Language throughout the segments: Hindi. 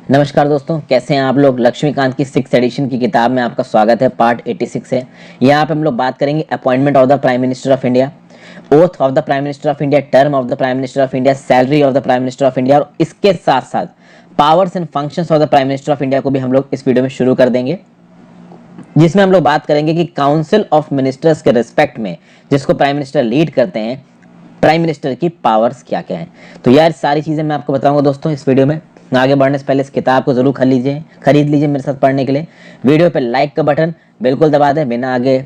नमस्कार दोस्तों, कैसे हैं आप लोग। लक्ष्मीकांत की 6th एडिशन की किताब में आपका स्वागत है। पार्ट 86 है। यहाँ पे हम लोग बात करेंगे appointment of the prime minister of India, oath of the prime minister of India, term of the prime minister of India, salary of the prime minister of India और इसके साथ साथ powers and functions of the prime minister of India को भी हम लोग इस वीडियो में शुरू कर देंगे, जिसमें हम लोग बात करेंगे कि काउंसिल ऑफ मिनिस्टर्स के रिस्पेक्ट में जिसको प्राइम मिनिस्टर लीड करते हैं, प्राइम मिनिस्टर की पावर्स क्या क्या हैं। तो यार सारी चीज़ें मैं आपको बताऊंगा दोस्तों इस वीडियो में। आगे बढ़ने से पहले इस किताब को जरूर खरीद लीजिए मेरे साथ पढ़ने के लिए। वीडियो पे लाइक का बटन बिल्कुल दबा दें, बिना आगे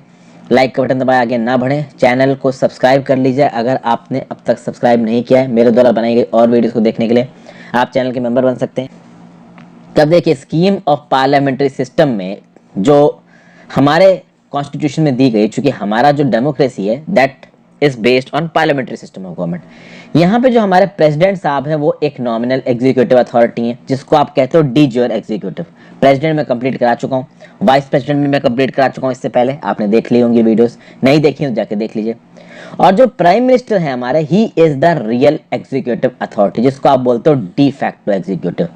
लाइक का बटन दबाए आगे ना बढ़े। चैनल को सब्सक्राइब कर लीजिए अगर आपने अब तक सब्सक्राइब नहीं किया है। मेरे द्वारा बनाई गई और वीडियोस को देखने के लिए आप चैनल के मेंबर बन सकते हैं। तब देखिए, स्कीम ऑफ पार्लियामेंट्री सिस्टम में जो हमारे कॉन्स्टिट्यूशन में दी गई, चूंकि हमारा जो डेमोक्रेसी है that is based on parliamentary system of government. यहाँ पे जो हमारे प्रेसिडेंट साहब हैं वो एक नॉमिनल एग्जीक्यूटिव अथॉरिटी है, जिसको आप कहते हो डी ज्योर एग्जीक्यूटिव। प्रेसिडेंट में कंप्लीट करा चुका हूँ, वाइस प्रेसिडेंट में मैं कंप्लीट करा चुका हूँ। इससे पहले आपने देख ली होंगी वीडियोस, नहीं देखी तो जाके देख लीजिए। और जो प्राइम मिनिस्टर है हमारे, he is the real executive authority, जिसको आप बोलते हो डी फैक्टो एग्जीक्यूटिव।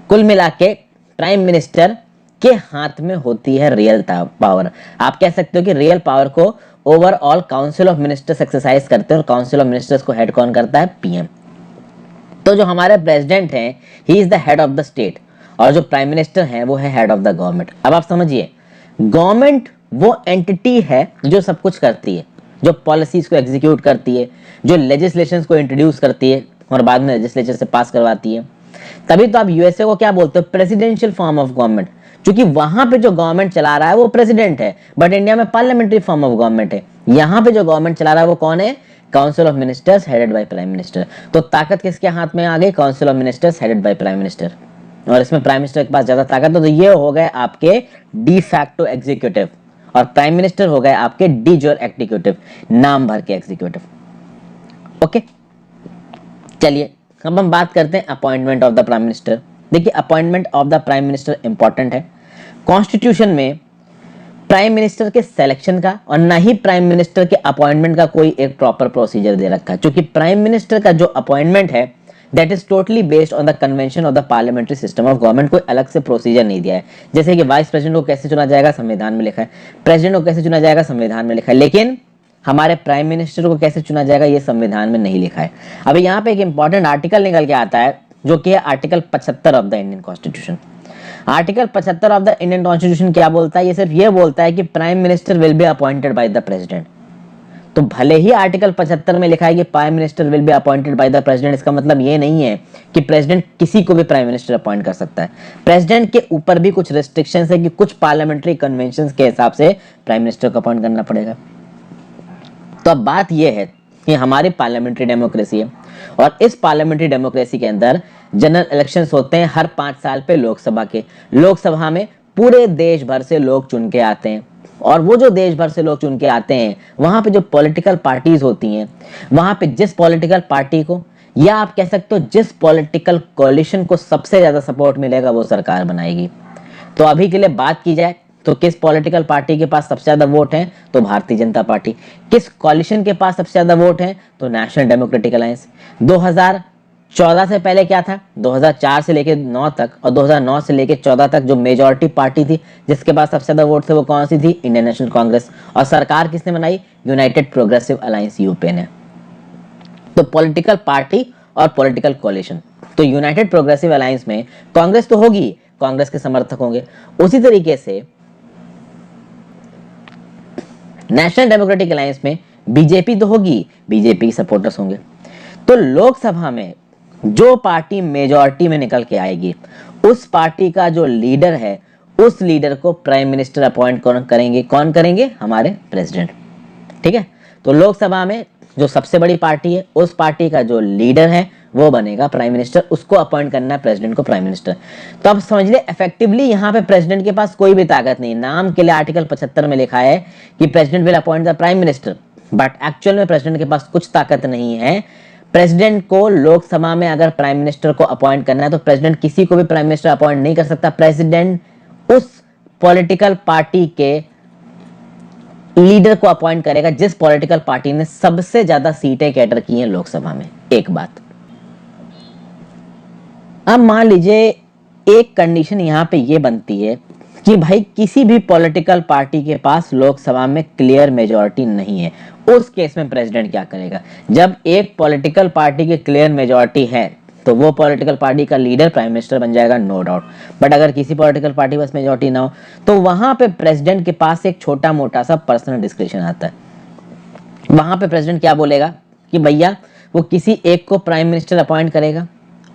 कुल मिला के प्राइम मिनिस्टर के हाथ में होती है रियल पावर। आप कह सकते हो कि रियल पावर को overall council of ministers exercise करते हैं और काउंसिल ऑफ मिनिस्टर्स को हेड कौन करता है? पीएम। तो जो हमारे प्रेसिडेंट हैं, he is the head of the state, और जो प्राइम मिनिस्टर हैं वो है हेड ऑफ द गवर्नमेंट। अब आप समझिए, गवर्नमेंट वो एंटिटी है जो सब कुछ करती है, जो पॉलिसीज को एग्जीक्यूट करती है, जो लेजिस्लेशन को इंट्रोड्यूस करती है और बाद में लेजिस्लेचर से पास करवाती है। तभी तो आप यूएसए को क्या बोलते हो? प्रेसिडेंशियल फॉर्म ऑफ गवर्नमेंट, क्योंकि वहां पे जो गवर्नमेंट चला रहा है वो प्रेसिडेंट है, बट इंडिया में पार्लियामेंट्री फॉर्म ऑफ गवर्नमेंट है। यहाँ पे जो गवर्नमेंट चला रहा है वो कौन है? Council of ministers headed by prime minister. तो ताकत किसके हाथ में आ गई? Council of ministers headed by prime minister. और इसमें प्राइम मिनिस्टर के पास ज्यादा ताकत है, तो ये हो गए आपके डी फैक्टो एग्जीक्यूटिव, और प्राइम मिनिस्टर हो गए आपके डी ज्योर एग्जीक्यूटिव, नाम भर के एग्जीक्यूटिव। ओके, चलिए अब हम बात करते हैं appointment of the prime minister. देखिए, appointment of the prime minister important है। कॉन्स्टिट्यूशन में प्राइम मिनिस्टर के सिलेक्शन का और ना ही प्राइम मिनिस्टर के अपॉइंटमेंट का कोई एक प्रॉपर प्रोसीजर दे रखा है, क्योंकि प्राइम मिनिस्टर का जो अपॉइंटमेंट है that is totally based on the convention of the parliamentary system of government. कोई अलग से प्रोसीजर नहीं दिया है। जैसे कि वाइस प्रेसिडेंट को कैसे चुना जाएगा, संविधान में लिखा है। प्रेसिडेंट को कैसे चुना जाएगा, संविधान में लिखा है। लेकिन हमारे प्राइम मिनिस्टर को कैसे चुना जाएगा ये संविधान में नहीं लिखा है। अभी यहाँ पे एक इंपॉर्टेंट आर्टिकल निकल के आता है, जो कि है article 75 of the Indian constitution. Article 75 of the Indian constitution क्या बोलता है? ये सिर्फ ये बोलता है कि prime minister will be appointed by the president. तो भले ही आर्टिकल 75 में लिखा है कि prime minister will be appointed by the president, इसका मतलब ये नहीं है कि प्रेसिडेंट किसी को भी प्राइम मिनिस्टर अपॉइंट कर सकता है। प्रेसिडेंट के ऊपर भी कुछ रेस्ट्रिक्शंस है कि कुछ पार्लियामेंट्री कन्वेंशंस के हिसाब से प्राइम मिनिस्टर को अपॉइंट करना पड़ेगा। तो अब बात यह है कि हमारी पार्लियामेंट्री डेमोक्रेसी है, और इस पार्लियामेंट्री डेमोक्रेसी के अंदर जनरल इलेक्शंस होते हैं हर 5 साल पे लोकसभा के। लोकसभा में पूरे देश भर से लोग चुन के आते हैं, और वो जो देश भर से लोग चुन के आते हैं, वहां पे जो पॉलिटिकल पार्टीज होती हैं, वहां पे जिस पॉलिटिकल पार्टी को, या आप कह सकते हो जिस पॉलिटिकल कोalition को सबसे ज्यादा सपोर्ट मिलेगा वो सरकार बनाएगी। तो अभी के लिए बात की जाए तो किस पॉलिटिकल पार्टी के पास सबसे ज्यादा वोट हैं? तो भारतीय जनता पार्टी। किस कोalition के पास सबसे ज्यादा वोट हैं? तो नेशनल डेमोक्रेटिक अलायंस। 2014 से पहले क्या था? 2004 से लेकर 9 तक और 2009 से लेकर 14 तक जो मेजॉरिटी पार्टी थी जिसके पास सबसे ज्यादा वोट थे वो कौन सी थी? Indian national Congress. और सरकार किसने बनाई? यूनाइटेड प्रोग्रेसिव अलायंस, यूपीए ने। तो पॉलिटिकल पार्टी और पॉलिटिकल कोalition, तो यूनाइटेड प्रोग्रेसिव अलायंस में कांग्रेस तो होगी, कांग्रेस के समर्थक होंगे। उसी तरीके से नेशनल डेमोक्रेटिक अलायंस में बीजेपी तो होगी, बीजेपी सपोर्टर्स होंगे। तो लोकसभा में जो पार्टी मेजॉरिटी में निकल के आएगी, उस पार्टी का जो लीडर है, उस लीडर को प्राइम मिनिस्टर अपॉइंट कौन करेंगे? हमारे प्रेसिडेंट। ठीक है, तो लोकसभा में जो सबसे बड़ी पार्टी है, उस पार्टी का जो लीडर है वो बनेगा प्राइम मिनिस्टर, उसको अपॉइंट करना है प्रेसिडेंट को प्राइम मिनिस्टर। तो अब समझ ले, इफेक्टिवली यहाँ पे प्रेसिडेंट के पास कोई भी ताकत नहीं। नाम के लिए आर्टिकल 75 में लिखा है कि president will appoint the prime minister, but actual में प्रेसिडेंट के पास कुछ ताकत नहीं है। प्रेसिडेंट को लोकसभा में अगर प्राइम मिनिस्टर को अपॉइंट करना है तो प्रेसिडेंट किसी को भी प्राइम मिनिस्टर अपॉइंट नहीं कर सकता। प्रेसिडेंट उस पॉलिटिकल पार्टी के लीडर को अपॉइंट करेगा जिस पॉलिटिकल पार्टी ने सबसे ज्यादा सीटें कैटर की हैं लोकसभा में। एक बात, अब मान लीजिए एक कंडीशन यहाँ पे ये बनती है कि भाई किसी भी पॉलिटिकल पार्टी के पास लोकसभा में क्लियर मेजॉरिटी नहीं है, उस केस में प्रेसिडेंट क्या करेगा? जब एक पॉलिटिकल पार्टी की क्लियर मेजॉरिटी है तो वो पॉलिटिकल पार्टी का लीडर प्राइम मिनिस्टर बन जाएगा, नो डाउट। बट अगर किसी पॉलिटिकल पार्टी के पास मेजॉरिटी ना हो तो वहां पे प्रेसिडेंट के पास एक छोटा मोटा सा पर्सनल डिस्क्रिप्शन आता है। वहां पे प्रेसिडेंट क्या बोलेगा कि भैया वो किसी एक को प्राइम मिनिस्टर अपॉइंट करेगा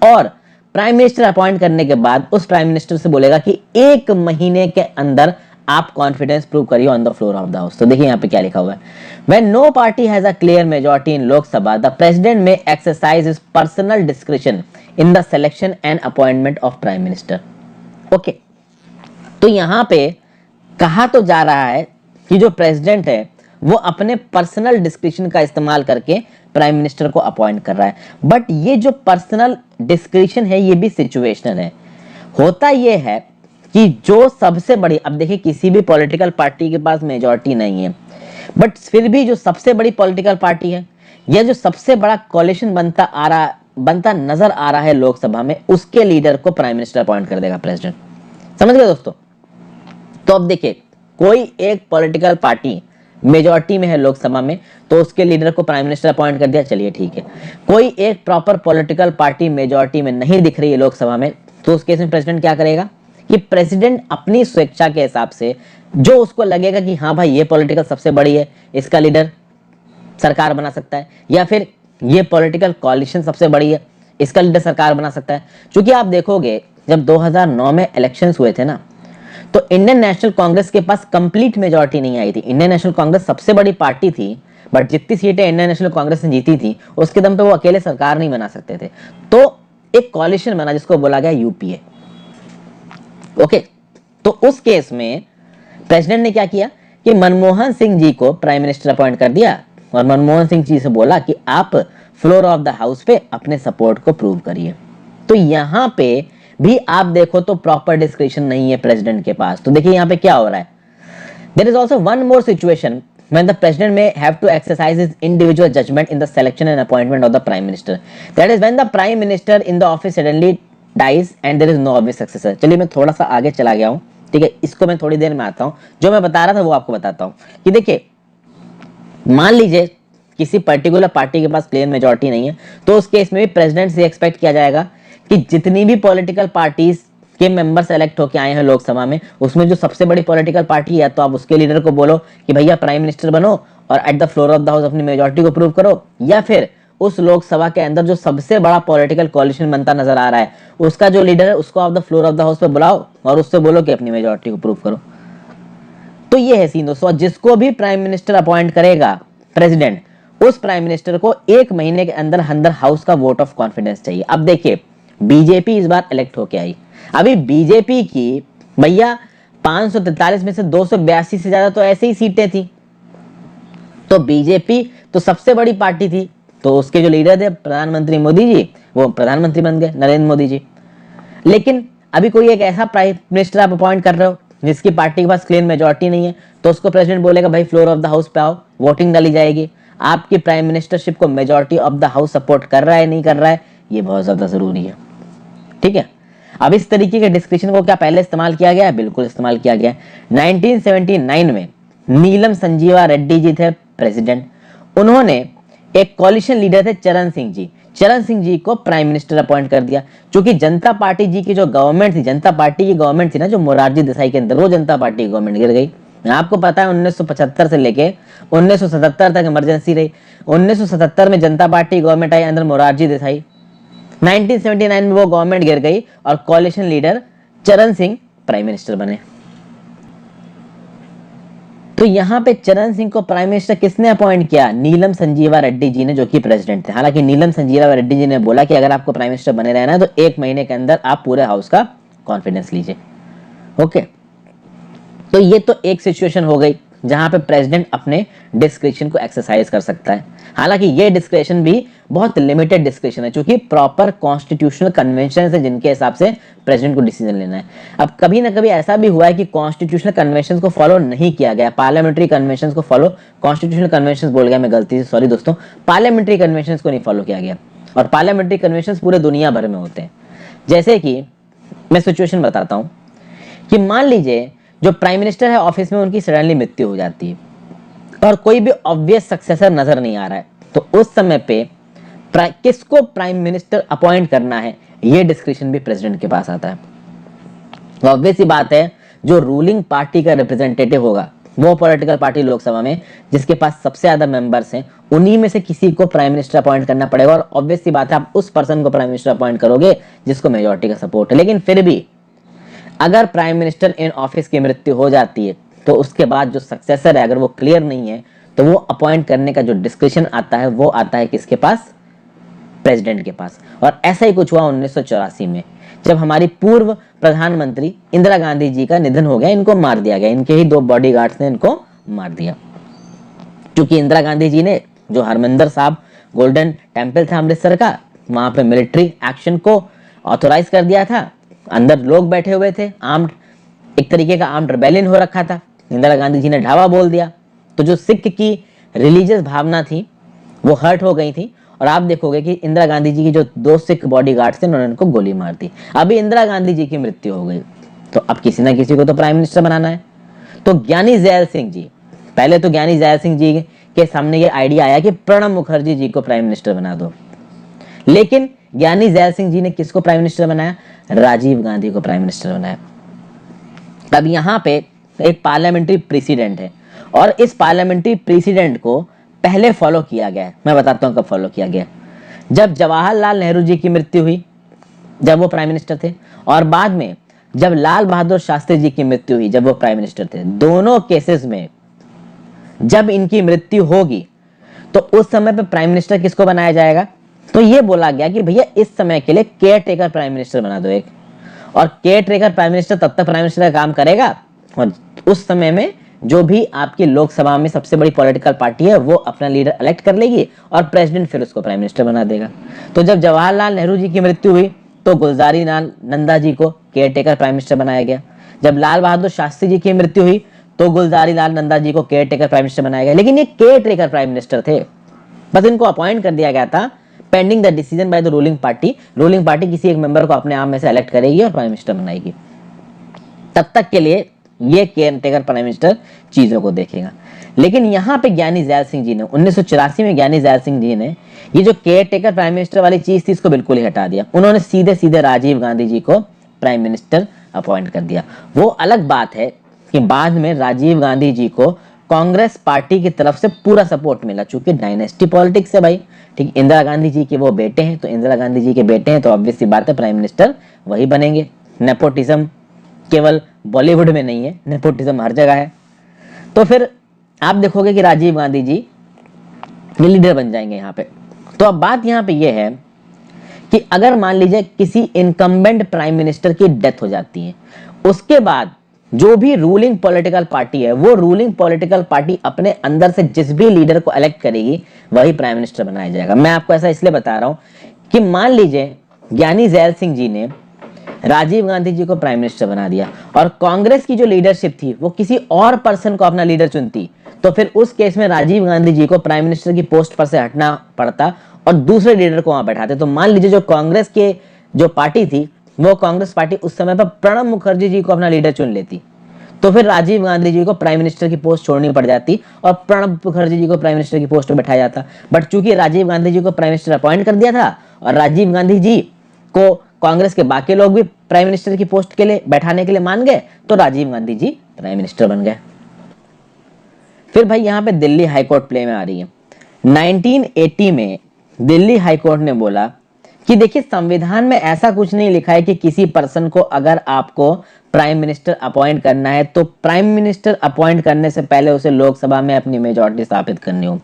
और प्राइम मिनिस्टर अपॉइंट करने के बाद उस प्राइम मिनिस्टर से बोलेगा कि 1 महीने के अंदर आप कॉन्फिडेंस प्रूव करिए on the floor of the house. तो देखिए यहाँ पे क्या लिखा हुआ है, when no party has a clear majority in Lok Sabha the president may exercise his personal description in the selection and appointment of prime minister. Okay, तो यहाँ पे कहा तो जा रहा है कि जो प्रेसिडेंट है वो अपने पर्सनल डिस्क्रिप्शन का इस्तेमाल करके प्राइम मिनिस्टर को अपॉइंट कर रहा है, बट ये जो पर्सनल डिस्क्रिप्शन है ये भी सिचुएशनल है। होता ये है कि जो सबसे बड़ी, अब देखिए किसी भी पॉलिटिकल पार्टी के पास मेजॉरिटी नहीं है, बट फिर भी जो सबसे बड़ी पॉलिटिकल पार्टी है या जो सबसे बड़ा कोalition बनता नजर आ रहा है लोकसभा में, उसके लीडर को प्राइम मिनिस्टर अपॉइंट कर देगा प्रेसिडेंट। समझ गए दोस्तों? तो अब देखिए कोई एक पॉलिटिकल पार्टी मेजॉरिटी में है लोकसभा में तो उसके लीडर को प्राइम मिनिस्टर अपॉइंट कर दिया, चलिए ठीक है। कोई एक प्रॉपर पॉलिटिकल पार्टी मेजॉरिटी में नहीं दिख रही है लोकसभा में, तो उस केस में प्रेसिडेंट क्या करेगा कि प्रेसिडेंट अपनी स्वेच्छा के हिसाब से जो उसको लगेगा कि हाँ भाई ये पॉलिटिकल सबसे बड़ी है, इसका लीडर सरकार बना सकता है, या फिर ये पॉलिटिकल कोalition सबसे बड़ी है, इसका लीडर सरकार बना सकता है। क्योंकि आप देखोगे जब 2009 में इलेक्शंस हुए थे ना, तो इंडियन नेशनल कांग्रेस के पास कंप्लीट मेजॉरिटी नहीं आई थी। इंडियन नेशनल कांग्रेस सबसे बड़ी पार्टी थी, बट जितनी सीटें इंडियन नेशनल कांग्रेस ने जीती थी उसके दम पे वो अकेले सरकार नहीं बना सकते थे, तो एक कोalition बना जिसको बोला गया यूपीए। ओके, तो उस केस में प्रेसिडेंट ने क्या किया कि मनमोहन सिंह जी को प्राइम मिनिस्टर अपॉइंट कर दिया और मनमोहन सिंह जी से बोला कि आप फ्लोर ऑफ द हाउस पे अपने सपोर्ट को प्रूव करिए। तो यहां पे भी आप देखो तो प्रॉपर डिस्क्रिप्शन नहीं है प्रेसिडेंट के पास। तो देखिए यहाँ पे क्या हो रहा है, there is also one more situation when the president may have to exercise his individual judgment in the selection and appointment of the prime minister, that is when the prime minister in the office suddenly dies and there is no obvious successor। चलिए मैं थोड़ा सा आगे चला गया हूँ, ठीक है, इसको मैं थोड़ी देर में आता हूँ। जो मैं बता रहा था वो आपको बताता हूँ कि देखिए मान लीजिए किसी पर्टिकुलर पार्टी के पास क्लियर मेजॉरिटी नहीं है, तो उस केस में भी प्रेसिडेंट से एक्सपेक्ट किया जाएगा कि जितनी भी पॉलिटिकल पार्टीज के मेंबर्स इलेक्ट होके आए हैं लोकसभा में, उसमें जो सबसे बड़ी पॉलिटिकल पार्टी है तो आप उसके लीडर को बोलो कि भैया प्राइम मिनिस्टर बनो और at the floor of the house अपनी मेजॉरिटी को प्रूव करो, या फिर उस लोकसभा के अंदर जो सबसे बड़ा पॉलिटिकल कोalition बनता नजर आ रहा है उसका जो लीडर है उसको आप the floor of the house पे बुलाओ और उससे बोलो कि अपनी मेजॉरिटी को प्रूव करो। तो ये है सीन दोस्तों। जिसको भी प्राइम मिनिस्टर अपॉइंट करेगा प्रेसिडेंट, उस प्राइम मिनिस्टर को 1 महीने के अंदर अंदर हाउस का वोट ऑफ कॉन्फिडेंस चाहिए। अब देखिए बीजेपी इस बार इलेक्ट होके आई, अभी बीजेपी की भैया 543 में से 282 से ज्यादा तो ऐसे ही सीटें थी, तो बीजेपी तो सबसे बड़ी पार्टी थी, तो उसके जो लीडर थे प्रधानमंत्री मोदी जी, वो प्रधानमंत्री बन गए नरेंद्र मोदी जी। लेकिन अभी कोई एक ऐसा प्राइम मिनिस्टर आप अपॉइंट कर रहे हो जिसकी पार्टी के पास क्लियर मेजॉरिटी नहीं है, तो उसको प्रेसिडेंट बोलेगा भाई फ्लोर ऑफ द हाउस पे आओ, वोटिंग डाली जाएगी, आपकी प्राइम मिनिस्टरशिप को majority of the house support कर रहा है नहीं कर रहा है, ये बहुत ज्यादा जरूरी है। ठीक है, अब इस तरीके के डिस्कशन को क्या पहले इस्तेमाल किया गया है? बिल्कुल इस्तेमाल किया गया है। 1979 में नीलम संजीवा रेड्डी जी थे प्रेसिडेंट, उन्होंने एक कोalition लीडर थे चरण सिंह जी को प्राइम मिनिस्टर अपॉइंट कर दिया। क्योंकि जनता पार्टी जी की जो गवर्नमेंट थी, जनता पार्टी की गवर्नमेंट थी ना जो मोरारजी देसाई के अंदर, वो जनता पार्टी की गवर्नमेंट गिर गई। आपको पता है 1975 से लेके 1977 तक इमरजेंसी रही। 1977 में जनता पार्टी गवर्नमेंट आई अंदर मोरारजी देसाई, 1979 में वो गवर्नमेंट गिर गई और कोalition लीडर चरण सिंह प्राइम मिनिस्टर बने। तो यहाँ पे चरण सिंह को प्राइम मिनिस्टर किसने अपॉइंट किया? नीलम संजीवा रेड्डी जी ने, जो कि प्रेसिडेंट थे। हालांकि नीलम संजीवा रेड्डी जी ने बोला कि अगर आपको प्राइम मिनिस्टर बने रहना है तो 1 महीने के अंदर आप पूरे हाउस का कॉन्फिडेंस लीजिए। ओके, तो ये तो एक सिचुएशन हो गई जहां पे प्रेसिडेंट अपने डिस्क्रिप्शन को एक्सरसाइज कर सकता है। हालांकि ये डिस्क्रिप्शन भी बहुत लिमिटेड डिस्क्रिप्शन है, क्योंकि प्रॉपर कॉन्स्टिट्यूशनल कन्वेंशन है जिनके हिसाब से प्रेसिडेंट को डिसीजन लेना है। अब कभी ना कभी ऐसा भी हुआ है कि कॉन्स्टिट्यूशनल कन्वेंशन को फॉलो नहीं किया गया, पार्लियामेंट्री कन्वेंशन को फॉलो, कॉन्स्टिट्यूशनल कन्वेंशन बोल गया मैं गलती से, सॉरी दोस्तों, पार्लियामेंट्री कन्वेंशन को नहीं फॉलो किया गया। और पार्लियामेंट्री कन्वेंशन पूरे दुनिया भर में होते हैं। जैसे कि मैं सिचुएशन बताता हूं कि मान लीजिए जो प्राइम मिनिस्टर है ऑफिस में, उनकी सडनली मृत्यु हो जाती है और कोई भी ऑब्वियस सक्सेसर नजर नहीं आ रहा है, तो उस समय पे किसको प्राइम मिनिस्टर अपॉइंट करना है, ये डिस्क्रिप्शन भी प्रेसिडेंट के पास आता है। ऑब्वियस सी बात है, जो रूलिंग पार्टी का रिप्रेजेंटेटिव होगा, वो पॉलिटिकल पार्टी लोकसभा में जिसके पास सबसे ज्यादा मेंबर्स हैं, उन्हीं में से किसी को प्राइम मिनिस्टर अपॉइंट करना पड़ेगा। और ऑब्वियस सी बात है, आप उस पर्सन को प्राइम मिनिस्टर अपॉइंट करोगे जिसको मेजोरिटी का सपोर्ट है। लेकिन फिर भी अगर प्राइम मिनिस्टर इन ऑफिस की मृत्यु हो जाती है, तो उसके बाद जो सक्सेसर है, अगर वो क्लियर नहीं है, तो वो अपॉइंट करने का जो डिस्क्रिप्शन आता है, वो आता है किसके पास? प्रेसिडेंट के पास। और ऐसा ही कुछ हुआ 1984 में, जब हमारी पूर्व प्रधानमंत्री इंदिरा गांधी जी का निधन हो गया, इनको मार दिया गया, इनके ही 2 बॉडीगार्ड्स ने इनको मार दिया। क्योंकि इंदिरा गांधी जी ने जो हरमिंदर साहब गोल्डन टेम्पल था अमृतसर का, वहां पे मिलिट्री एक्शन को ऑथोराइज कर दिया था। अंदर लोग बैठे हुए थे, आर्म्ड, एक तरीके का आर्म्ड रिबेलियन हो रखा था। इंदिरा गांधी जी ने ढावा बोल दिया, तो जो सिख की रिलीजियस भावना थी वो हर्ट हो गई थी। और आप देखोगे कि इंदिरा गांधी जी की जो 2 सिख बॉडीगार्ड्स थे, उन्होंने उनको गोली मार दी। अभी इंदिरा गांधी जी की मृत्यु हो गई, तो अब किसी ना किसी को तो प्राइम मिनिस्टर बनाना है। तो ज्ञानी जैल सिंह जी, पहले तो ज्ञानी जैल सिंह जी के सामने ये आइडिया आया कि प्रणब मुखर्जी जी को प्राइम मिनिस्टर बना दो। लेकिन ज्ञानी जैल सिंह जी ने किसको प्राइम मिनिस्टर बनाया? राजीव गांधी को प्राइम मिनिस्टर बनाया। अब यहां पे एक पार्लियामेंट्री प्रेसिडेंट है, और इस पार्लियामेंट्री प्रेसिडेंट को पहले फॉलो किया गया है। मैं बताता हूं कब फॉलो किया गया। जब जवाहरलाल नेहरू जी की मृत्यु हुई, जब वो प्राइम मिनिस्टर थे, और बाद में जब लाल बहादुर शास्त्री जी की मृत्यु हुई, जब वो प्राइम मिनिस्टर थे। दोनों केसेस में जब इनकी मृत्यु होगी, तो उस समय पे प्राइम मिनिस्टर किसको बनाया जाएगा? तो ये बोला गया कि भैया इस समय के लिए केयर टेकर प्राइम मिनिस्टर बना दो एक, और केयर टेकर प्राइम मिनिस्टर तब तक प्राइम मिनिस्टर का काम करेगा, और उस समय में जो भी आपकी लोकसभा में सबसे बड़ी पॉलिटिकल पार्टी है, वो अपना लीडर इलेक्ट कर लेगी, और प्रेसिडेंट फिर उसको प्राइम मिनिस्टर बना देगा। तो जब जवाहरलाल नेहरू जी की मृत्यु हुई, तो गुलजारी लाल नंदा जी को केयर टेकर प्राइम मिनिस्टर बनाया गया। जब लाल बहादुर शास्त्री जी की मृत्यु हुई, तो गुलजारी लाल नंदा जी को केयर टेकर प्राइम मिनिस्टर बनाया गया। लेकिन ये केयर टेकर प्राइम मिनिस्टर थे, बस इनको अपॉइंट कर दिया गया था pending the decision by the ruling party. Ruling party किसी एक मेंबर को अपने आप में से इलेक्ट करेगी और प्राइम मिनिस्टर बनाएगी। तब तक के लिए ये केयर टेकर प्राइम मिनिस्टर चीजों को देखेगा। लेकिन यहाँ पे ज्ञानी जैल सिंह जी ने 1984 में ज्ञानी जैल सिंह जी ने ये जो केयर टेकर प्राइम मिनिस्टर वाली चीज थी, इसको बिल्कुल ही हटा दिया। उन्होंने सीधे सीधे राजीव गांधी जी को प्राइम मिनिस्टर अपॉइंट कर दिया। वो अलग बात है कि बाद में राजीव गांधी जी को कांग्रेस पार्टी की तरफ से पूरा सपोर्ट मिला, चूंकि डायनेस्टी पॉलिटिक्स है भाई। ठीक, इंदिरा गांधी जी के वो बेटे हैं, तो इंदिरा गांधी जी के बेटे हैं, तो ऑब्वियस सी बात है प्राइम मिनिस्टर वही बनेंगे। नेपोटिज्म केवल बॉलीवुड में नहीं है, नेपोटिज्म हर जगह है। तो फिर आप देखोगे कि राजीव गांधी जी लीडर बन जाएंगे यहाँ पे। तो अब बात यहाँ पे ये है कि अगर मान लीजिए किसी इनकम्बेंट प्राइम मिनिस्टर की डेथ हो जाती है, उसके बाद जो भी रूलिंग पॉलिटिकल पार्टी है, वो रूलिंग पॉलिटिकल पार्टी अपने अंदर से जिस भी लीडर को इलेक्ट करेगी, वही प्राइम मिनिस्टर बनाया जाएगा। मैं आपको ऐसा इसलिए बता रहा हूं कि मान लीजिए ज्ञानी जैल सिंह जी ने राजीव गांधी जी को प्राइम मिनिस्टर बना दिया, और कांग्रेस की जो लीडरशिप थी वो किसी और पर्सन को अपना लीडर चुनती, तो फिर उस केस में राजीव गांधी जी को प्राइम मिनिस्टर की पोस्ट पर से हटना पड़ता और दूसरे लीडर को वहां बैठाते। तो मान लीजिए जो कांग्रेस के जो पार्टी थी, वो कांग्रेस पार्टी उस समय पर प्रणब मुखर्जी जी को अपना लीडर चुन लेती, तो फिर राजीव गांधी जी को प्राइम मिनिस्टर की पोस्ट छोड़नी पड़ जाती और प्रणब मुखर्जी जी को प्राइम मिनिस्टर की पोस्ट पर बैठाया जाता। बट चूंकि राजीव गांधी जी को प्राइम मिनिस्टर अपॉइंट कर दिया था, और राजीव गांधी जी को कांग्रेस के बाकी लोग भी प्राइम मिनिस्टर की पोस्ट के लिए बैठाने के लिए मान गए, तो राजीव गांधी जी प्राइम मिनिस्टर बन गए। फिर भाई यहाँ पे दिल्ली हाईकोर्ट प्ले में आ रही है। 1980 में दिल्ली हाईकोर्ट ने बोला कि देखिए, संविधान में ऐसा कुछ नहीं लिखा है कि किसी पर्सन को अगर आपको प्राइम मिनिस्टर अपॉइंट करना है, तो प्राइम मिनिस्टर अपॉइंट करने से पहले उसे लोकसभा में अपनी मेजॉरिटी स्थापित करनी हो।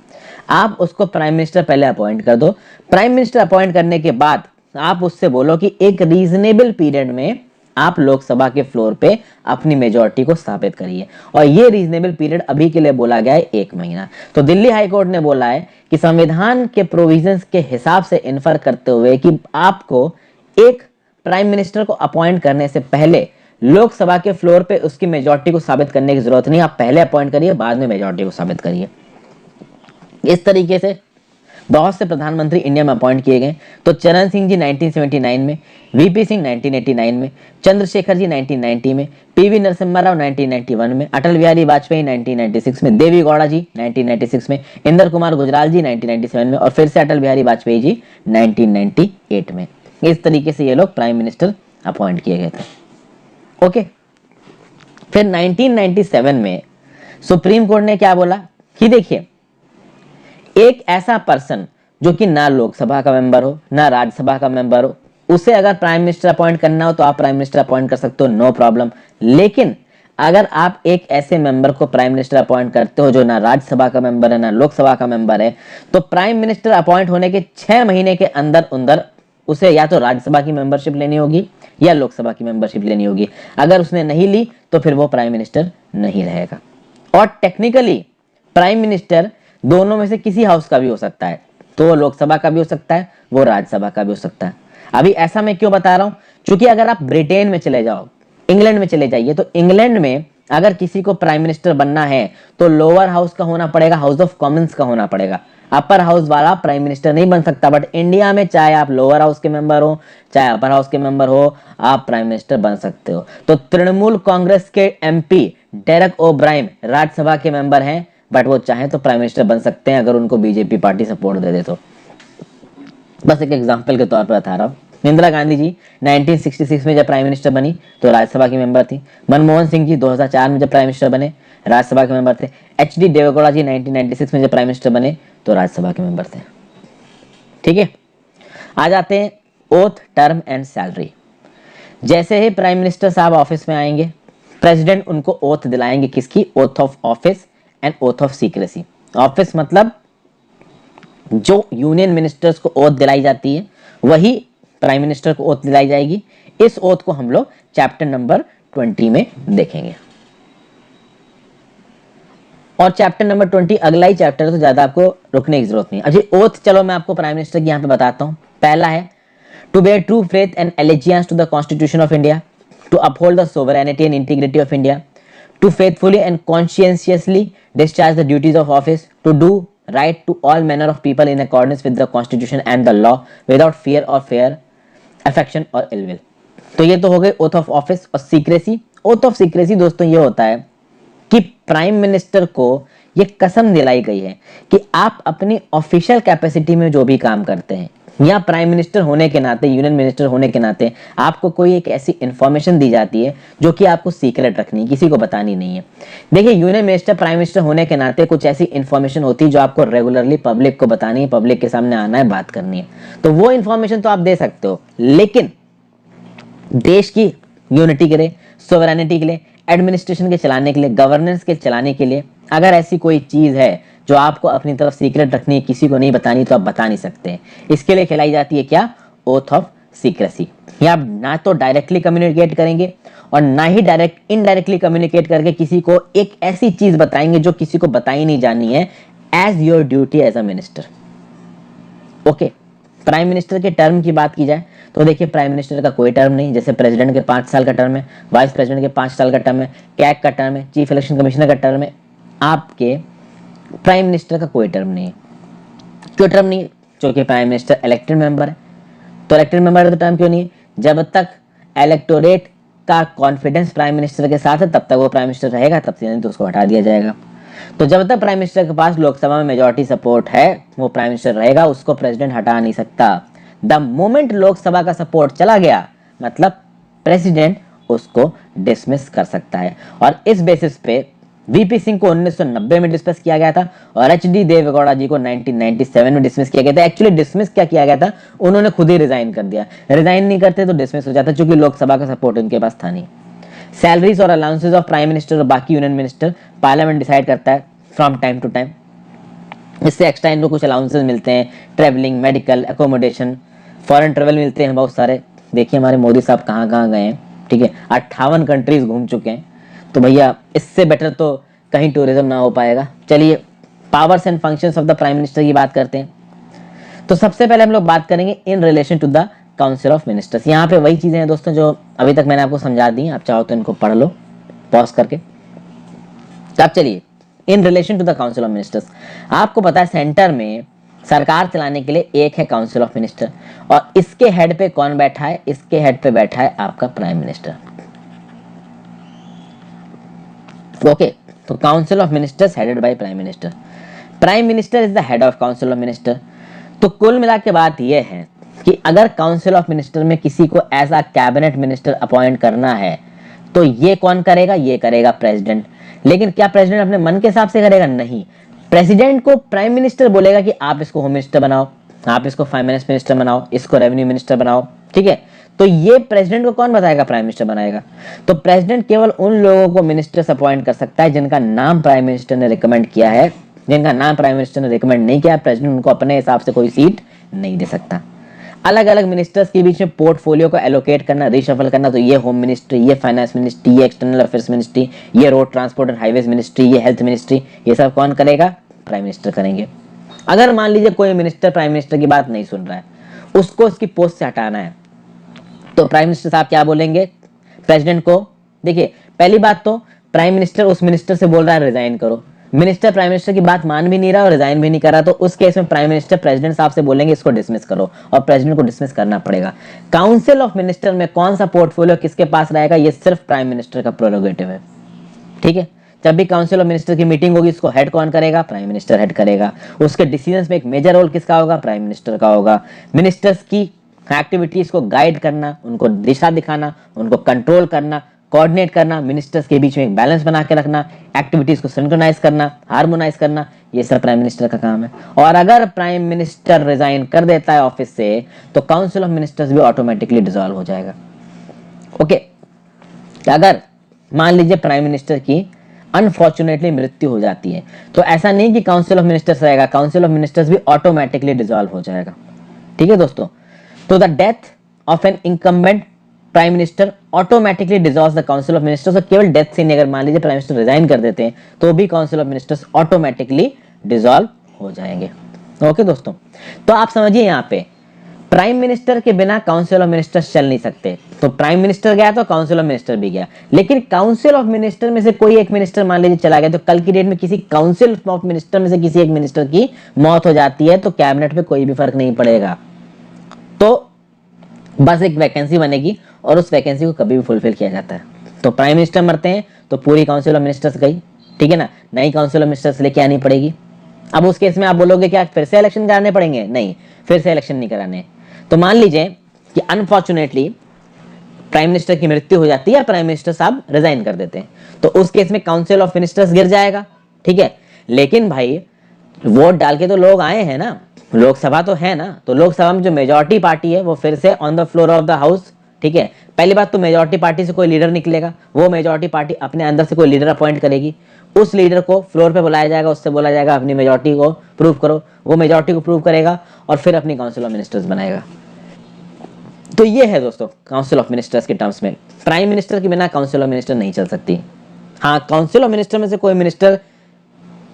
आप उसको प्राइम मिनिस्टर पहले अपॉइंट कर दो। प्राइम मिनिस्टर अपॉइंट करने के बाद आप उससे बोलो कि एक रीजनेबल पीरियड में आप लोकसभा के फ्लोर पे अपनी मेजॉरिटी को स्थापित करिए, और ये रीजनेबल पीरियड अभी के लिए बोला गया है 1 महीना। तो दिल्ली हाईकोर्ट ने बोला है कि संविधान के प्रोविजंस के हिसाब से इन्फर करते हुए कि आपको एक प्राइम मिनिस्टर को अपॉइंट करने से पहले लोकसभा के फ्लोर पे उसकी मेजॉरिटी को साबित करने की जरूरत नहीं, आप पहले अपॉइंट करिए, बाद में मेजॉरिटी को साबित करिए। इस तरीके से बहुत से प्रधानमंत्री इंडिया में अपॉइंट किए गए। तो चरण सिंह जी 1979 में, वीपी सिंह 1989 में, चंद्रशेखर जी 1990 में, पीवी नरसिम्हा राव 1991 में, अटल बिहारी वाजपेयी 1996 में, देवी गौड़ा जी 1996 में, इंदर कुमार गुजराल जी 1997 में और फिर से अटल बिहारी वाजपेयी जी 1998 में। इस तरीके से ये लोग प्राइम मिनिस्टर अपॉइंट किए गए थे। ओके, फिर 1997 में सुप्रीम कोर्ट ने क्या बोला कि देखिए, एक ऐसा पर्सन जो कि ना लोकसभा का मेंबर हो ना राज्यसभा का मेंबर हो, उसे अगर प्राइम मिनिस्टर अपॉइंट करना हो तो आप प्राइम मिनिस्टर अपॉइंट कर सकते हो, नो प्रॉब्लम। लेकिन अगर आप एक ऐसे मेंबर को प्राइम मिनिस्टर अपॉइंट करते हो जो ना राज्यसभा का मेंबर है ना लोकसभा का मेंबर है, तो प्राइम मिनिस्टर अपॉइंट होने के 6 महीने के अंदर अंदर उसे या तो राज्यसभा की मेंबरशिप लेनी होगी या लोकसभा की मेंबरशिप लेनी होगी। अगर उसने नहीं ली तो फिर वो प्राइम मिनिस्टर नहीं रहेगा। और टेक्निकली प्राइम मिनिस्टर दोनों में से किसी हाउस का भी हो सकता है, तो वो लोकसभा का भी हो सकता है, वो राज्यसभा का भी हो सकता है। अभी ऐसा मैं क्यों बता रहा हूं, क्योंकि अगर आप ब्रिटेन में चले जाओ, इंग्लैंड में चले जाइए, तो इंग्लैंड में अगर किसी को प्राइम मिनिस्टर बनना है तो लोअर हाउस का होना पड़ेगा, हाउस ऑफ कॉमन्स का होना पड़ेगा। अपर हाउस वाला प्राइम मिनिस्टर नहीं बन सकता। बट इंडिया में चाहे आप लोअर हाउस के मेंबर हो चाहे अपर हाउस के मेंबर हो, आप प्राइम मिनिस्टर बन सकते हो। तो तृणमूल कांग्रेस के एमपी डेरेक ओब्रायन राज्यसभा के मेंबर हैं, बट वो चाहे तो प्राइम मिनिस्टर बन सकते हैं अगर उनको बीजेपी पार्टी सपोर्ट दे दे तो। बस एक एग्जांपल के तौर पर बता रहा हूँ। इंदिरा गांधी जी 1966 में जब प्राइम मिनिस्टर बनी तो राज्यसभा के मेंबर थी। मनमोहन सिंह जी 2004 में जब प्राइम मिनिस्टर बने राज्यसभा के मेंबर थे। एच.डी. देवेगौड़ा जी 1996 में जब प्राइम मिनिस्टर बने तो राज्यसभा के मेंबर थे। ठीक है, आ जाते हैं ओथ, टर्म एंड सैलरी। जैसे ही प्राइम मिनिस्टर साहब ऑफिस में आएंगे, प्रेसिडेंट उनको ओथ दिलाएंगे, किसकी? Oath of office and oath of secrecy. Office मतलब जो यूनियन मिनिस्टर्स को ओथ दिलाई जाती है वही प्राइम मिनिस्टर को ओथ दिलाई जाएगी। इस ओथ को हम लोग चैप्टर नंबर 20 में देखेंगे। और चैप्टर नंबर 20 अगला ही चैप्टर है, तो ज्यादा आपको रुकने की जरूरत नहीं। अभी ओथ चलो मैं आपको प्राइम मिनिस्टर की यहाँ पे बताता हूँ। पहला है to bear true faith and allegiance to the constitution of India, to uphold the sovereignty and integrity of India, to faithfully and conscientiously discharge the duties of office, to do right to all manner of people in accordance with the constitution and the law without fear or fear, affection और ill will। तो ये तो हो गए ओथ ऑफ ऑफिस और सीक्रेसी। ओथ ऑफ सीक्रेसी दोस्तों ये होता है कि प्राइम मिनिस्टर को ये कसम दिलाई गई है कि आप अपनी ऑफिशियल कैपेसिटी में जो भी काम करते हैं या प्राइम मिनिस्टर होने के नाते, यूनियन मिनिस्टर होने के नाते आपको कोई एक ऐसी इंफॉर्मेशन दी जाती है जो कि आपको सीक्रेट रखनी है, किसी को बतानी नहीं है। देखिए, यूनियन मिनिस्टर प्राइम मिनिस्टर होने के नाते कुछ ऐसी इंफॉर्मेशन होती है जो आपको रेगुलरली पब्लिक को बतानी है, पब्लिक के सामने आना है, बात करनी है। तो वो इंफॉर्मेशन तो आप दे सकते हो, लेकिन देश की यूनिटी के लिए, सोवरेनिटी के लिए, एडमिनिस्ट्रेशन के चलाने के लिए, गवर्नेंस के चलाने के लिए अगर ऐसी कोई चीज है जो आपको अपनी तरफ सीक्रेट रखनी है, किसी को नहीं बतानी, तो आप बता नहीं सकते हैं। इसके लिए खिलाई जाती है क्या? Oath of secrecy. ये आप ना तो डायरेक्टली कम्युनिकेट करेंगे और ना ही डायरेक्ट इनडायरेक्टली कम्युनिकेट करके किसी को एक ऐसी चीज बताएंगे जो किसी को बताई नहीं जानी है, as your duty as a minister. Okay, prime minister के टर्म की बात की जाए तो देखिए, प्राइम मिनिस्टर का कोई टर्म नहीं। जैसे प्रेसिडेंट के 5 साल का टर्म है, वाइस प्रेसिडेंट के 5 साल का टर्म है, कैग का टर्म है, चीफ इलेक्शन कमिश्नर का टर्म है, आपके प्राइम मिनिस्टर का कोई टर्म नहीं है। क्यों टर्म नहीं है? क्योंकि प्राइम मिनिस्टर इलेक्टेड मेंबर है। तो इलेक्टेड मेंबर है तो टर्म क्यों नहीं है? जब तक इलेक्टोरेट का कॉन्फिडेंस प्राइम मिनिस्टर के साथ है तब तक वो प्राइम मिनिस्टर रहेगा, तब से नहीं तो उसको हटा दिया जाएगा। तो जब तक प्राइम मिनिस्टर के पास लोकसभा में मेजॉरिटी सपोर्ट है वो प्राइम मिनिस्टर रहेगा, उसको प्रेसिडेंट हटा नहीं सकता। द मोमेंट लोकसभा का सपोर्ट चला गया मतलब प्रेसिडेंट उसको डिसमिस कर सकता है। और इस बेसिस पे वीपी सिंह को 1990 में डिसमिस किया गया था और एच.डी. देवेगौड़ा जी को 1997 में डिसमिस किया गया था। एक्चुअली डिसमिस क्या किया गया था, उन्होंने खुद ही रिजाइन कर दिया। रिजाइन नहीं करते तो डिसमिस हो जाता, क्योंकि लोकसभा का सपोर्ट उनके पास था नहीं। सैलरीज और अलाउंसेज ऑफ प्राइम मिनिस्टर और बाकी यूनियन मिनिस्टर पार्लियामेंट डिसाइड करता है फ्रॉम टाइम टू टाइम। इससे एक्स्ट्रा इनको कुछ अलाउंसेज मिलते हैं, travelling, medical, accommodation, foreign travel मिलते हैं बहुत सारे। देखिए हमारे मोदी साहब कहाँ कहाँ गए हैं, ठीक है, 58 कंट्रीज घूम चुके हैं। तो भैया इससे बेटर तो कहीं टूरिज्म ना हो पाएगा। चलिए, powers and functions of the prime minister की बात करते हैं। तो सबसे पहले हम लोग बात करेंगे in relation to the council of ministers. यहाँ पे वही चीजें हैं दोस्तों जो अभी तक मैंने आपको समझा दी, आप चाहो तो इनको पढ़ लो पॉज करके। अब चलिए, in relation to the council of ministers, आपको पता है सेंटर में सरकार चलाने के लिए एक है काउंसिल ऑफ मिनिस्टर, और इसके हेड पे कौन बैठा है? इसके हेड पे बैठा है आपका प्राइम मिनिस्टर। ओके, तो council of ministers headed by prime minister. Prime minister is the head of council of minister. तो कुल मिला के बात यह है कि अगर काउंसिल ऑफ मिनिस्टर में किसी को as a cabinet minister appoint करना है तो ये कौन करेगा? ये करेगा प्रेसिडेंट। लेकिन क्या प्रेसिडेंट अपने मन के हिसाब से करेगा? नहीं, प्रेसिडेंट को प्राइम मिनिस्टर बोलेगा कि आप इसको होम मिनिस्टर बनाओ, आप इसको फाइनेंस मिनिस्टर बनाओ, इसको रेवेन्यू मिनिस्टर बनाओ, ठीक है। तो ये प्रेसिडेंट को कौन बताएगा? प्राइम मिनिस्टर बनाएगा। तो प्रेसिडेंट केवल उन लोगों को मिनिस्टर्स अपॉइंट कर सकता है जिनका नाम प्राइम मिनिस्टर ने रिकमेंड किया है। जिनका नाम प्राइम मिनिस्टर ने रिकमेंड नहीं किया, प्रेसिडेंट उनको अपने हिसाब से कोई सीट नहीं दे सकता। अलग अलग मिनिस्टर्स के बीच में पोर्टफोलियो को एलोकेट करना, रिशफल करना, तो ये होम मिनिस्ट्री, ये फाइनेंस मिनिस्ट्री, ये एक्सटर्नल अफेयर्स मिनिस्ट्री, ये road transport and highways ministry, ये हेल्थ मिनिस्ट्री, ये सब कौन करेगा? प्राइम मिनिस्टर करेंगे। अगर मान लीजिए कोई मिनिस्टर प्राइम मिनिस्टर की बात नहीं सुन रहा है, उसको उसकी पोस्ट से हटाना है, तो प्राइम मिनिस्टर साहब क्या बोलेंगे प्रेसिडेंट को? देखिए, पहली बात तो प्राइम मिनिस्टर उस मिनिस्टर से बोल रहा है रिजाइन करो, मिनिस्टर प्राइम मिनिस्टर की बात मान भी नहीं रहा और रिजाइन भी नहीं कर रहा, तो उस केस में प्राइम मिनिस्टर प्रेसिडेंट साहब से बोलेंगे इसको डिसमिस करो, और प्रेसिडेंट को डिसमिस करना पड़ेगा। काउंसिल ऑफ मिनिस्टर में कौन सा पोर्टफोलियो किसके पास रहेगा? ये सिर्फ प्राइम मिनिस्टर का प्रोरोगेटिव है, ठीक है। जब भी काउंसिल ऑफ मिनिस्टर की मीटिंग होगी, इसको हेड कौन करेगा? प्राइम मिनिस्टर हेड करेगा। उसके डिसीजंस में एक मेजर रोल किसका होगा? प्राइम मिनिस्टर का होगा। मिनिस्टर्स की एक्टिविटीज को गाइड करना, उनको दिशा दिखाना, उनको कंट्रोल करना, कोऑर्डिनेट करना, मिनिस्टर्स के बीच में एक बैलेंस बना के रखना, एक्टिविटीज को सिंक्रोनाइज करना, हार्मोनाइज करना, ये सब प्राइम मिनिस्टर का काम है। और अगर प्राइम मिनिस्टर रिजाइन कर देता है ऑफिस से, तो काउंसिल ऑफ मिनिस्टर्स भी ऑटोमेटिकली डिसॉल्व हो जाएगा। ओके, अगर मान लीजिए प्राइम मिनिस्टर की अनफॉर्चुनेटली मृत्यु हो जाती है, तो ऐसा नहीं कि काउंसिल ऑफ मिनिस्टर्स रहेगा, काउंसिल ऑफ मिनिस्टर्स भी ऑटोमेटिकली डिसॉल्व हो जाएगा, ठीक है दोस्तों। तो the death of an incumbent prime minister automatically dissolves the council of ministers. तो केवल डेथ से नहीं, अगर मान लीजिए प्राइम मिनिस्टर रिजाइन कर देते हैं तो भी council of ministers automatically dissolve हो जाएंगे। ओके दोस्तों, तो आप समझिए यहाँ पे प्राइम मिनिस्टर के बिना काउंसिल ऑफ मिनिस्टर्स चल नहीं सकते। तो प्राइम मिनिस्टर गया तो काउंसिल ऑफ मिनिस्टर भी गया, लेकिन काउंसिल ऑफ मिनिस्टर में से कोई एक मिनिस्टर मान लीजिए चला गया, तो कल की डेट में किसी काउंसिल ऑफ मिनिस्टर में से किसी एक मिनिस्टर की मौत हो जाती है, तो कैबिनेट पे कोई भी फर्क नहीं पड़ेगा। तो बस एक वैकेंसी बनेगी और उस वैकेंसी को कभी भी फुलफिल किया जाता है। तो प्राइम मिनिस्टर मरते हैं तो पूरी काउंसिल ऑफ मिनिस्टर्स गई, ठीक है ना, नई काउंसिल ऑफ मिनिस्टर्स लेके आनी पड़ेगी। अब उस केस में आप बोलोगे क्या फिर से इलेक्शन कराने पड़ेंगे? नहीं, फिर से इलेक्शन नहीं कराने। तो मान लीजिए कि अनफॉर्चुनेटली प्राइम मिनिस्टर की मृत्यु हो जाती है, प्राइम मिनिस्टर साहब रिजाइन कर देते हैं, तो उस केस में काउंसिल ऑफ मिनिस्टर्स गिर जाएगा, ठीक है। लेकिन भाई वोट डाल के तो लोग आए हैं ना, लोकसभा तो है ना, तो लोकसभा में जो मेजॉरिटी पार्टी है वो फिर से on the floor of the house, ठीक है। पहली बात तो मेजॉरिटी पार्टी से कोई लीडर निकलेगा, वो मेजॉरिटी पार्टी अपने अंदर से कोई लीडर अपॉइंट करेगी, उस लीडर को फ्लोर पे बुलाया जाएगा, उससे बोला जाएगा अपनी मेजॉरिटी को प्रूव करो, वो मेजॉरिटी को प्रूव करेगा और फिर अपनी काउंसिल ऑफ मिनिस्टर्स बनाएगा। तो ये है दोस्तों काउंसिल ऑफ मिनिस्टर्स के टर्म्स में, प्राइम मिनिस्टर के बिना काउंसिल ऑफ मिनिस्टर नहीं चल सकती। हाँ, काउंसिल ऑफ मिनिस्टर में से कोई मिनिस्टर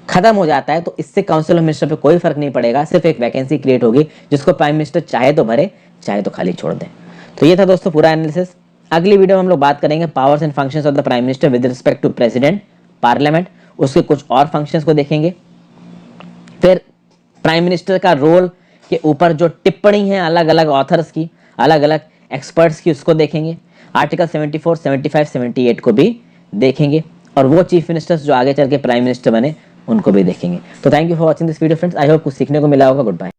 खत्म हो जाता है तो इससे काउंसिल ऑफ मिनिस्टर पे कोई फर्क नहीं पड़ेगा, सिर्फ एक वैकेंसी क्रिएट होगी जिसको प्राइम मिनिस्टर चाहे तो भरे, चाहे तो खाली छोड़ दे। तो ये था दोस्तों पूरा एनालिसिस। अगली वीडियो में हम लोग बात करेंगे powers and functions of the prime minister with respect to president, parliament, उसके कुछ और फंक्शंस को देखेंगे। फिर प्राइम मिनिस्टर का रोल के ऊपर जो टिप्पणी है अलग अलग ऑथर्स की, अलग अलग एक्सपर्ट्स की, उसको देखेंगे। आर्टिकल 74, 75, 78 को भी देखेंगे, और वो चीफ मिनिस्टर्स जो आगे चल के प्राइम मिनिस्टर बने उनको भी देखेंगे। तो thank you for watching this video friends, I hope कुछ सीखने को मिला होगा। Good bye.